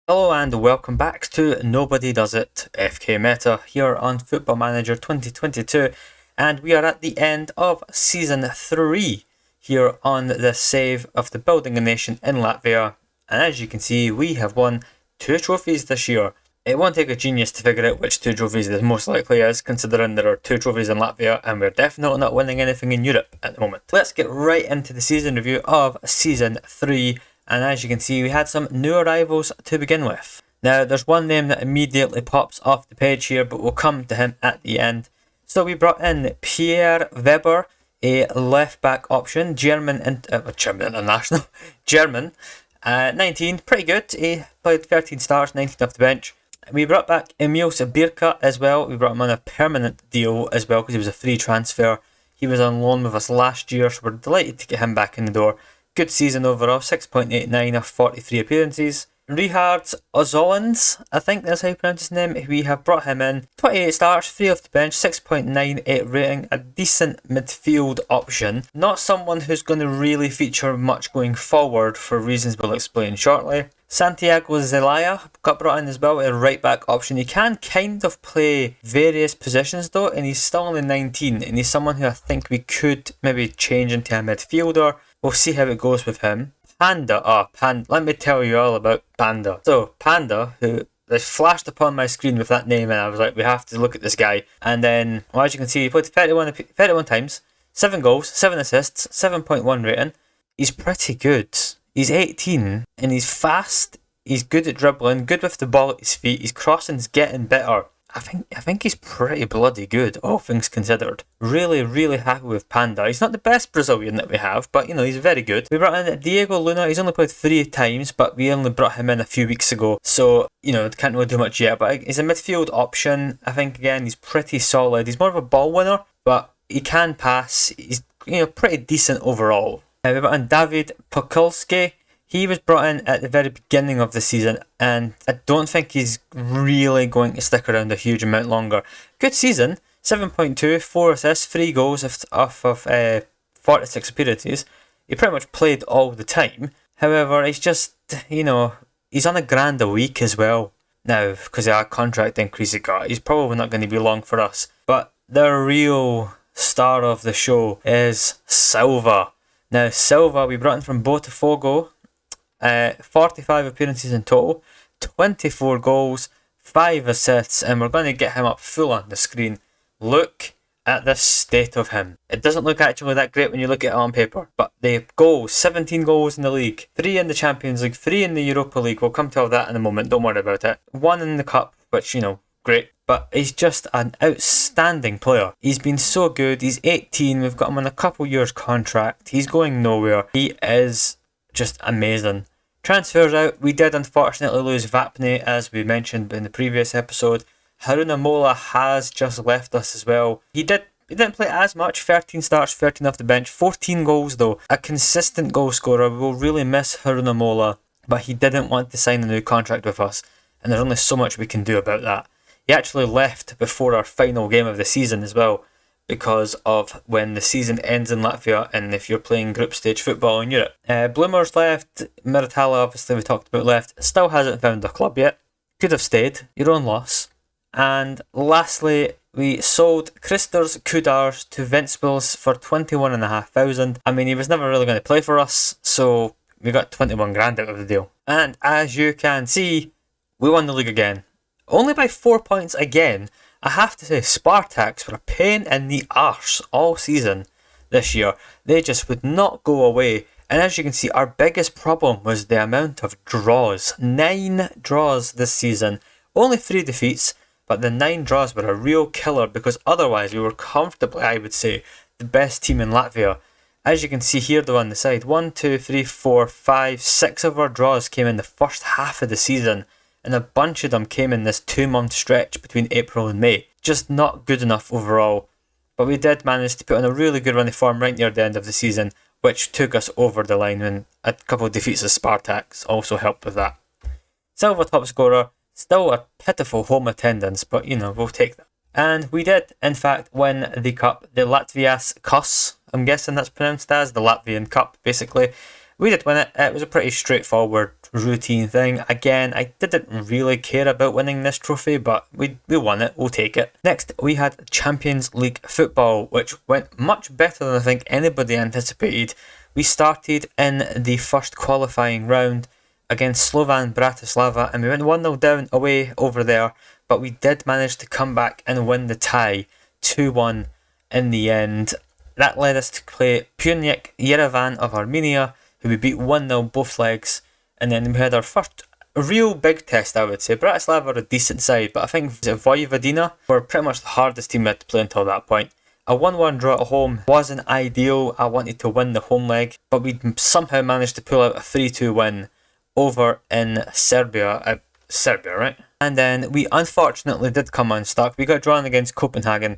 Hello and welcome back to Nobody Does It, FK Metta here on Football Manager 2022, and we are at the end of Season 3 here on the save of the Building a Nation in Latvia, and as you can see we have won 2 trophies this year. It won't take a genius to figure out which 2 trophies this most likely is, considering there are 2 trophies in Latvia and we're definitely not winning anything in Europe at the moment. Let's get right into the season review of Season 3. And as you can see, we had some new arrivals to begin with. Now, there's one name that immediately pops off the page here, but we'll come to him at the end. So we brought in Pierre Weber, a left-back option, German international, German, 19, pretty good. He played 13 starts, 19 off the bench. We brought back Emil Sabirka as well. We brought him on a permanent deal as well because he was a free transfer. He was on loan with us last year, so we're delighted to get him back in the door. Good season overall, 6.89 of 43 appearances. Richard Ozolins, I think that's how you pronounce his name. We have brought him in. 28 starts, 3 off the bench, 6.98 rating. A decent midfield option. Not someone who's going to really feature much going forward for reasons we'll explain shortly. Santiago Zelaya got brought in as well, a right back option. He can kind of play various positions though, and he's still only 19, and he's someone who I think we could maybe change into a midfielder. We'll see how it goes with him. Panda, let me tell you all about Panda. So, Panda, who flashed upon my screen with that name, and I was like, we have to look at this guy. And then, well, as you can see, he played 31 times, 7 goals, 7 assists, 7.1 rating. He's pretty good. He's 18, and he's fast, he's good at dribbling, good with the ball at his feet, his crossing's getting better. I think he's pretty bloody good, all things considered. Really, really happy with Panda. He's not the best Brazilian that we have, but, he's very good. We brought in Diego Luna. He's only played 3 times, but we only brought him in a few weeks ago. So, can't really do much yet, but he's a midfield option. I think, again, he's pretty solid. He's more of a ball winner, but he can pass. He's, pretty decent overall. We brought in David Pokulski. He was brought in at the very beginning of the season, and I don't think he's really going to stick around a huge amount longer. Good season, 7.2, 4 assists, 3 goals off of 46 appearances. He pretty much played all the time. However, he's just, he's on $1,000 a week as well. Now, because of our contract increase he got, he's probably not going to be long for us. But the real star of the show is Silva. Now, Silva, we brought in from Botafogo. 45 appearances in total, 24 goals, 5 assists, and we're going to get him up full on the screen. Look at the state of him. It doesn't look actually that great when you look at it on paper, but the goals, 17 goals in the league, 3 in the Champions League, 3 in the Europa League, we'll come to all that in a moment, don't worry about it. 1 in the Cup, which, great. But he's just an outstanding player. He's been so good, he's 18, we've got him on a couple years contract, he's going nowhere. He is just amazing. Transfers out, we did unfortunately lose Vapne, as we mentioned in the previous episode. Haruna Mola has just left us as well. He didn't play as much, 13 starts, 13 off the bench, 14 goals though. A consistent goal scorer. We will really miss Haruna Mola, but he didn't want to sign a new contract with us, and there's only so much we can do about that. He actually left before our final game of the season as well, because of when the season ends in Latvia and if you're playing group stage football in Europe. Bloomers left, Miratala obviously we talked about left, still hasn't found a club yet. Could have stayed, your own loss. And lastly, we sold Christers Kudars to Ventspils for 21,500. I mean, he was never really going to play for us, so we got 21 grand out of the deal. And as you can see, we won the league again. Only by 4 points again. I have to say, Spartaks were a pain in the arse all season this year. They just would not go away. And as you can see, our biggest problem was the amount of draws. 9 draws this season. Only 3 defeats, but the 9 draws were a real killer because otherwise we were comfortably, I would say, the best team in Latvia. As you can see here though on the side, 1, 2, 3, 4, 5, 6 of our draws came in the first half of the season. And a bunch of them came in this 2-month stretch between April and May. Just not good enough overall. But we did manage to put on a really good run of form right near the end of the season, which took us over the line, and a couple of defeats of Spartaks also helped with that. Silva top scorer, still a pitiful home attendance, but we'll take that. And we did, in fact, win the cup, the Latvias Kos, I'm guessing that's pronounced as, the Latvian Cup, basically. We did win it. It was a pretty straightforward routine thing. Again, I didn't really care about winning this trophy, but we won it. We'll take it. Next, we had Champions League football, which went much better than I think anybody anticipated. We started in the first qualifying round against Slovan Bratislava, and we went 1-0 down away over there, but we did manage to come back and win the tie 2-1 in the end. That led us to play Pyunik Yerevan of Armenia, who we beat 1-0 both legs, and then we had our first real big test, I would say. Bratislava are a decent side, but I think Vojvodina were pretty much the hardest team we had to play until that point. A 1-1 draw at home wasn't ideal. I wanted to win the home leg, but we somehow managed to pull out a 3-2 win over in Serbia. Serbia, right? And then we unfortunately did come unstuck. We got drawn against Copenhagen,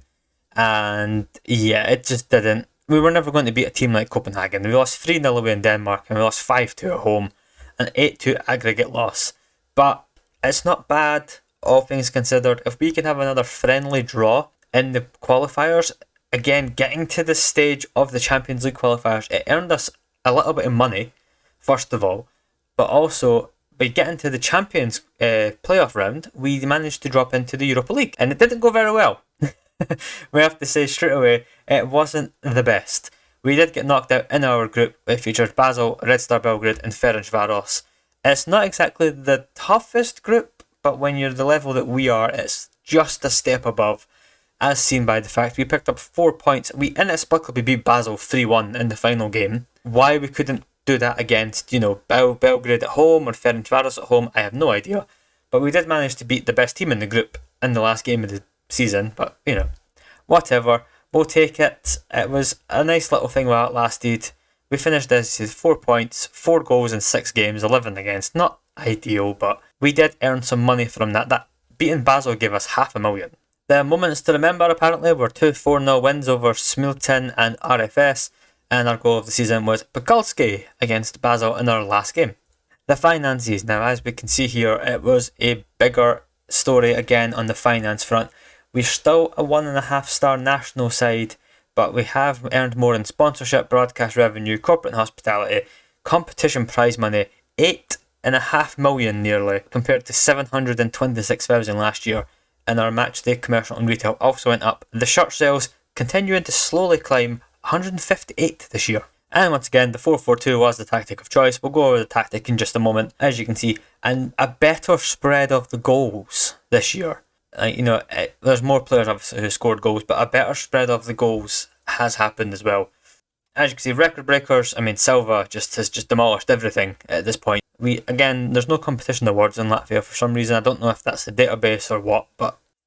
and yeah, it just didn't. We were never going to beat a team like Copenhagen. We lost 3-0 away in Denmark, and we lost 5-2 at home, an 8-2 aggregate loss. But it's not bad, all things considered. If we can have another friendly draw in the qualifiers, again, getting to this stage of the Champions League qualifiers, it earned us a little bit of money, first of all, but also by getting to the Champions playoff round, we managed to drop into the Europa League, and it didn't go very well. We have to say straight away, it wasn't the best. We did get knocked out in our group. It featured Basel, Red Star Belgrade and Ferencvaros. It's not exactly the toughest group, but when you're the level that we are, it's just a step above, as seen by the fact we picked up 4 points. We inexplicably beat Basel 3-1 in the final game. Why we couldn't do that against, Belgrade at home or Ferencvaros at home, I have no idea. But we did manage to beat the best team in the group in the last game of the season, but, whatever. We'll take it. It was a nice little thing while it lasted. We finished this with 4 points, 4 goals in 6 games, 11 against. Not ideal, but we did earn some money from that. That beating Basel gave us $500,000. The moments to remember apparently were 2 4-0 wins over Smiltin and RFS, and our goal of the season was Pekalski against Basel in our last game. The finances, now as we can see here, it was a bigger story again on the finance front. We're still a 1.5 star national side, but we have earned more in sponsorship, broadcast revenue, corporate and hospitality, competition prize money, $8.5 million nearly, compared to $726,000 last year. And our matchday commercial and retail also went up. The shirt sales continuing to slowly climb, 158 this year. And once again, the 4-4-2 was the tactic of choice. We'll go over the tactic in just a moment, as you can see. And a better spread of the goals this year. There's more players obviously who scored goals, but a better spread of the goals has happened as well. As you can see, record breakers. Silva has demolished everything at this point. There's no competition awards in Latvia for some reason. I don't know if that's the database or what,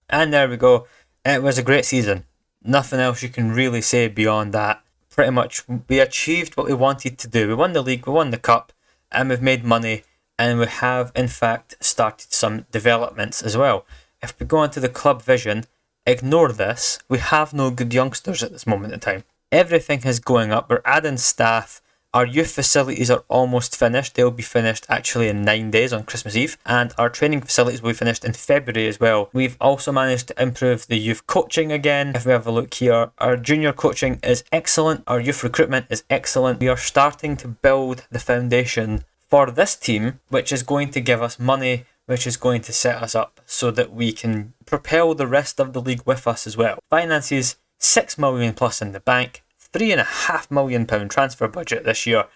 and there we go. It was a great season. Nothing else you can really say beyond that. Pretty much, we achieved what we wanted to do. We won the league, we won the cup, and we've made money, and we have in fact started some developments as well. If we go into the club vision, ignore this. We have no good youngsters at this moment in time. Everything is going up. We're adding staff. Our youth facilities are almost finished. They'll be finished actually in 9 days on Christmas Eve. And our training facilities will be finished in February as well. We've also managed to improve the youth coaching again. If we have a look here, our junior coaching is excellent. Our youth recruitment is excellent. We are starting to build the foundation for this team, which is going to give us money, which is going to set us up so that we can propel the rest of the league with us as well. Finances, $6 million plus in the bank. £3.5 million transfer budget this year,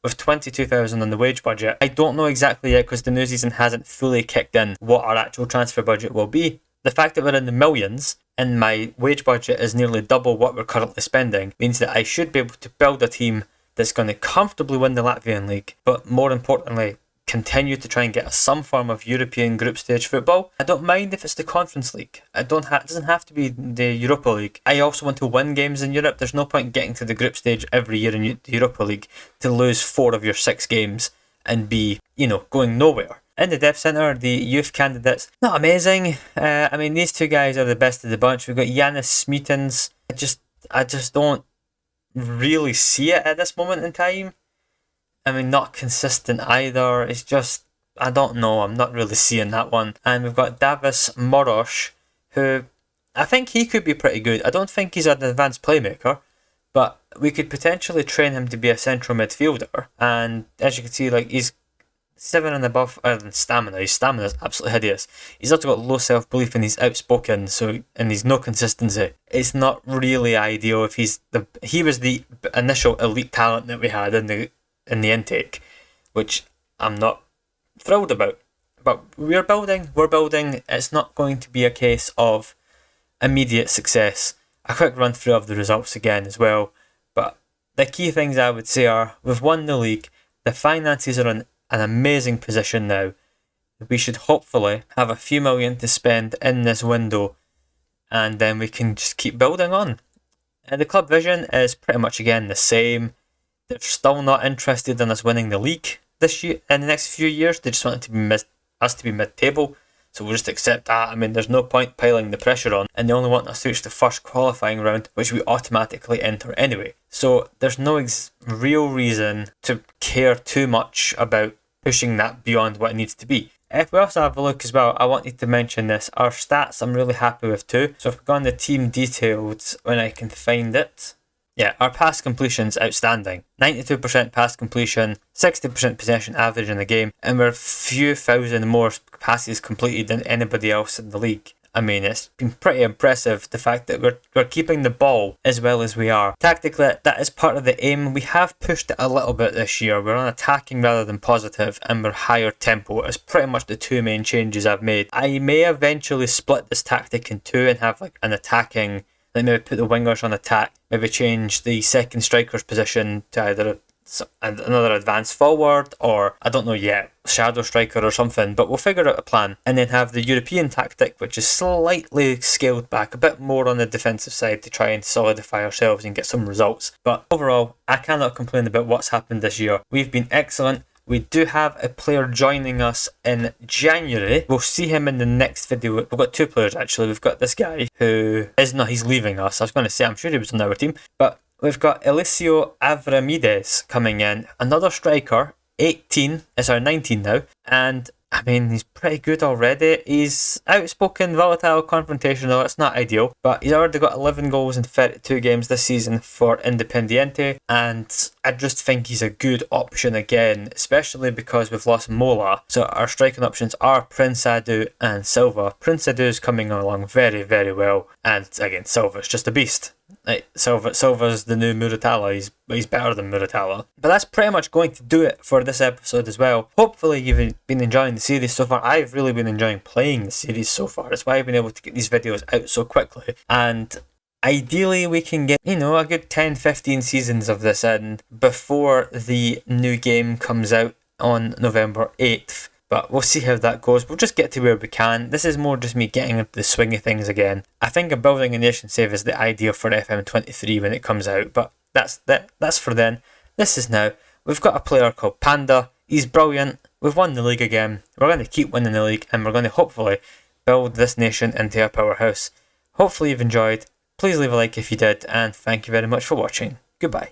with $22,000 on the wage budget. I don't know exactly yet because the new season hasn't fully kicked in what our actual transfer budget will be. The fact that we're in the millions and my wage budget is nearly double what we're currently spending means that I should be able to build a team that's going to comfortably win the Latvian league, but more importantly, continue to try and get us some form of European group stage football. I don't mind if it's the Conference League. It doesn't have to be the Europa League. I also want to win games in Europe. There's no point getting to the group stage every year in the Europa League to lose 4 of your 6 games and be, going nowhere. In the Dev Centre, the youth candidates, not amazing. These 2 guys are the best of the bunch. We've got Yanis Smeetans. I just don't really see it at this moment in time. Not consistent either. It's just, I don't know. I'm not really seeing that one. And we've got Davis Morosh, who I think he could be pretty good. I don't think he's an advanced playmaker, but we could potentially train him to be a central midfielder. And as you can see, like, he's 7 and above in stamina. His stamina is absolutely hideous. He's also got low self-belief and he's outspoken, and he's no consistency. It's not really ideal if he was the initial elite talent that we had in the intake, which I'm not thrilled about. But we're building. It's not going to be a case of immediate success. A quick run through of the results again as well. But the key things I would say are, we've won the league, the finances are in an amazing position now. We should hopefully have a few million to spend in this window, and then we can just keep building on. And the club vision is pretty much again the same. They're still not interested in us winning the league this year. In the next few years, they just want us to be mid-table. So we'll just accept that. I mean, there's no point piling the pressure on, and they only want us to reach the first qualifying round, which we automatically enter anyway. So there's no real reason to care too much about pushing that beyond what it needs to be. If we also have a look as well, I wanted to mention this. Our stats I'm really happy with too. So if we go on the team details when I can find it. Yeah, our pass completion's outstanding. 92% pass completion, 60% possession average in the game, and we're a few thousand more passes completed than anybody else in the league. I mean, it's been pretty impressive, the fact that we're keeping the ball as well as we are. Tactically, that is part of the aim. We have pushed it a little bit this year. We're on attacking rather than positive, and we're higher tempo. It's pretty much the two main changes I've made. I may eventually split this tactic in two and have like an attacking, like maybe put the wingers on attack, maybe change the second striker's position to either another advance forward, or I don't know yet, shadow striker or something, but we'll figure out a plan. And then have the European tactic, which is slightly scaled back, a bit more on the defensive side to try and solidify ourselves and get some results. But overall, I cannot complain about what's happened this year. We've been excellent. We do have a player joining us in January. We'll see him in the next video. We've got two players actually. We've got this guy who he's leaving us. I was going to say, I'm sure he was on our team, but we've got Eliseo Avramides coming in, another striker, 19 now, and I mean, he's pretty good already. He's outspoken, volatile, confrontational. It's not ideal, but he's already got 11 goals in 32 games this season for Independiente, and I just think he's a good option again, especially because we've lost Mola. So our striking options are Princeadu and Silva. Princeadu's coming along very, very well, and again, Silva's just a beast. Like, Silva's the new Muratalla. He's better than Muratalla. But that's pretty much going to do it for this episode as well. Hopefully you've been enjoying the series so far. I've really been enjoying playing the series so far. That's why I've been able to get these videos out so quickly. And ideally we can get, a good 10-15 seasons of this in before the new game comes out on November 8th. But we'll see how that goes. We'll just get to where we can. This is more just me getting into the swing of things again. I think building a nation save is the idea for FM23 when it comes out. But that's for then. This is now. We've got a player called Panda. He's brilliant. We've won the league again. We're going to keep winning the league. And we're going to hopefully build this nation into a powerhouse. Hopefully you've enjoyed. Please leave a like if you did. And thank you very much for watching. Goodbye.